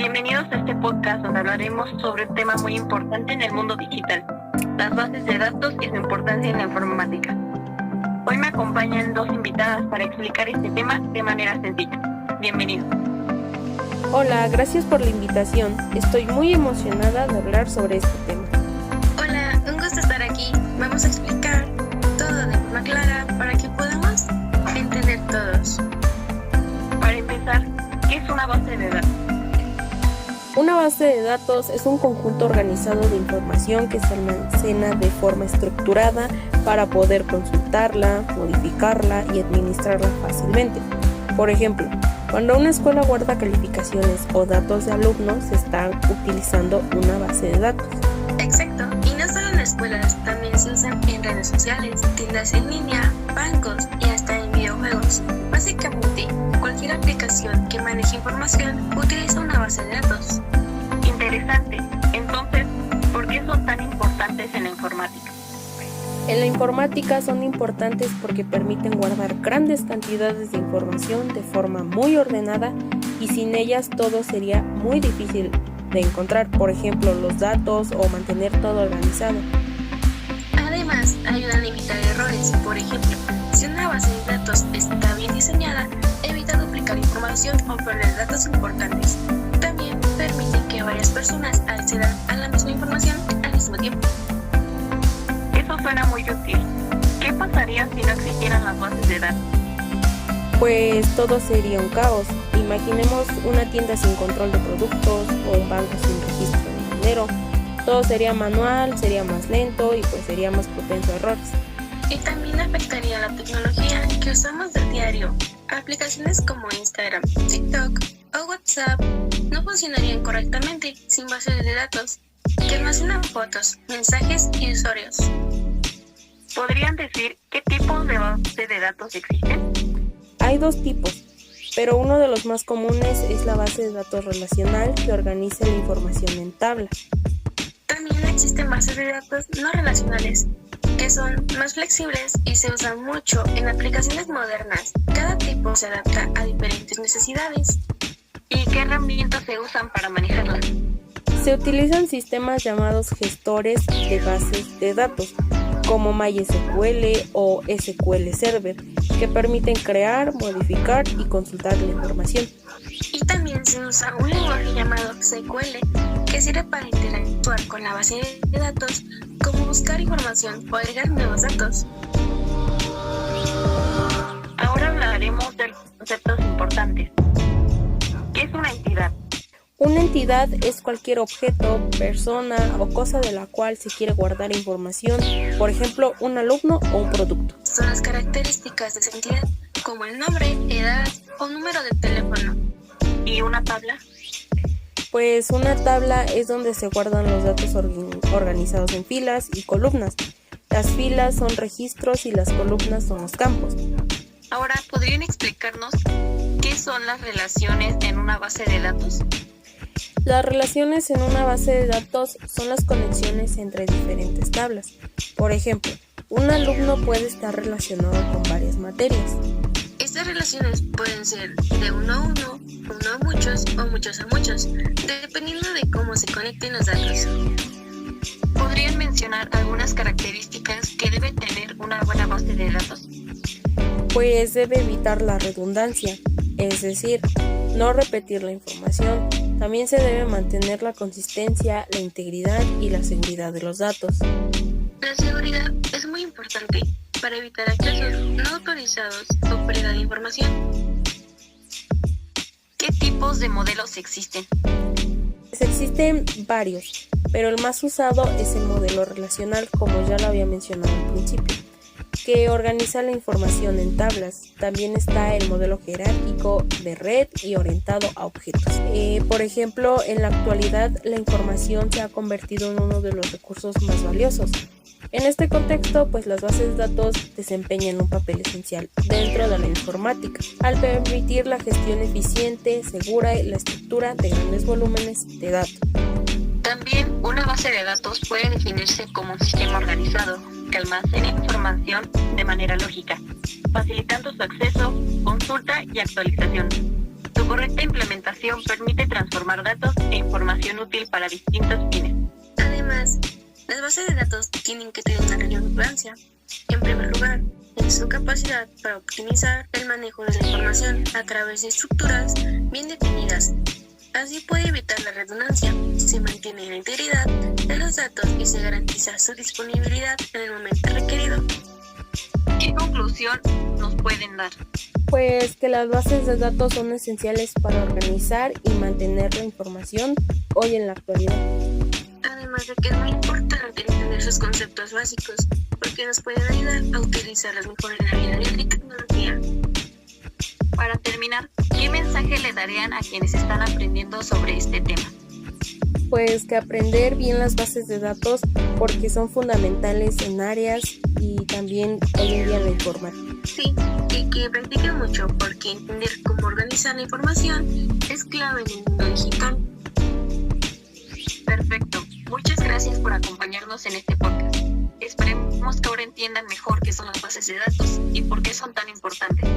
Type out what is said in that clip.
Bienvenidos a este podcast donde hablaremos sobre un tema muy importante en el mundo digital, las bases de datos y su importancia en la informática. Hoy me acompañan dos invitadas para explicar este tema de manera sencilla. Bienvenidos. Hola, gracias por la invitación. Estoy muy emocionada de hablar sobre este tema. Hola, un gusto estar aquí. Vamos a explicar todo de forma clara para que podamos entender todos. Para empezar, ¿qué es una base de datos? Una base de datos es un conjunto organizado de información que se almacena de forma estructurada para poder consultarla, modificarla y administrarla fácilmente. Por ejemplo, cuando una escuela guarda calificaciones o datos de alumnos, se está utilizando una base de datos. Exacto, y no solo en escuelas, también se usan en redes sociales, tiendas en línea, bancos y hasta en videojuegos. Básicamente, cualquier aplicación que maneje información utiliza una base de datos. Interesante. Entonces, ¿por qué son tan importantes en la informática? En la informática son importantes porque permiten guardar grandes cantidades de información de forma muy ordenada y sin ellas todo sería muy difícil de encontrar, por ejemplo, los datos o mantener todo organizado. Además, ayudan a evitar errores. Por ejemplo, si una base de datos está bien diseñada, evita duplicar información o perder datos importantes. También permite que varias personas accedan a la misma información al mismo tiempo. Eso suena muy útil. ¿Qué pasaría si no existieran las bases de datos? Pues todo sería un caos. Imaginemos una tienda sin control de productos o un banco sin registro de dinero. Todo sería manual, sería más lento y pues sería más propenso a errores. Y también afectaría la tecnología que usamos del diario. Aplicaciones como Instagram, TikTok o WhatsApp no funcionarían correctamente sin bases de datos que almacenan fotos, mensajes y usuarios. ¿Podrían decir qué tipos de base de datos existen? Hay dos tipos, pero uno de los más comunes es la base de datos relacional que organiza la información en tabla. También existen bases de datos no relacionales, que son más flexibles y se usan mucho en aplicaciones modernas. Cada tipo se adapta a diferentes necesidades. ¿Y qué herramientas se usan para manejarlas? Se utilizan sistemas llamados gestores de bases de datos, como MySQL o SQL Server, que permiten crear, modificar y consultar la información. Y también se usa un lenguaje llamado SQL, que sirve para interactuar con la base de datos, como buscar información o agregar nuevos datos. Ahora hablaremos de conceptos importantes. ¿Qué es una entidad? Una entidad es cualquier objeto, persona o cosa de la cual se quiere guardar información, por ejemplo, un alumno o un producto. Son las características de esa entidad, como el nombre, edad o número de teléfono. ¿Y una tabla? Pues una tabla es donde se guardan los datos organizados en filas y columnas. Las filas son registros y las columnas son los campos. Ahora, ¿podrían explicarnos qué son las relaciones en una base de datos? Las relaciones en una base de datos son las conexiones entre diferentes tablas. Por ejemplo, un alumno puede estar relacionado con varias materias. Estas relaciones pueden ser de uno a uno, uno a muchos o muchos a muchos, dependiendo de cómo se conecten los datos. ¿Podrían mencionar algunas características que debe tener una buena base de datos? Pues debe evitar la redundancia, es decir, no repetir la información. También se debe mantener la consistencia, la integridad y la seguridad de los datos. La seguridad es muy importante para evitar accesos no autorizados o pérdida de información. ¿Qué tipos de modelos existen? Pues existen varios, pero el más usado es el modelo relacional, como ya lo había mencionado al principio, que organiza la información en tablas. También está el modelo jerárquico de red y orientado a objetos. Por ejemplo, en la actualidad la información se ha convertido en uno de los recursos más valiosos. En este contexto, pues las bases de datos desempeñan un papel esencial dentro de la informática, al permitir la gestión eficiente, segura y la estructura de grandes volúmenes de datos. También una base de datos puede definirse como un sistema organizado que almacena información de manera lógica, facilitando su acceso, consulta y actualización. Su Su correcta implementación permite transformar datos e información útil para distintos fines. Además, las bases de datos tienen que tener una relevancia. En primer lugar, en su capacidad para optimizar el manejo de la información a través de estructuras bien definidas. Así puede evitar la redundancia, se mantiene la integridad de los datos y se garantiza su disponibilidad en el momento requerido. ¿Qué conclusión nos pueden dar? Pues que las bases de datos son esenciales para organizar y mantener la información hoy en la actualidad. Además de que es muy importante entender sus conceptos básicos, porque nos pueden ayudar a utilizarlas mejor en la vida diaria y tecnología. Para terminar, ¿qué mensaje le darían a quienes están aprendiendo sobre este tema? Pues que aprender bien las bases de datos porque son fundamentales en áreas y también hoy en día en la informática. Sí, y que practiquen mucho porque entender cómo organizar la información es clave en el mundo digital. Perfecto. Muchas gracias por acompañarnos en este podcast. Esperemos que ahora entiendan mejor qué son las bases de datos y por qué son tan importantes.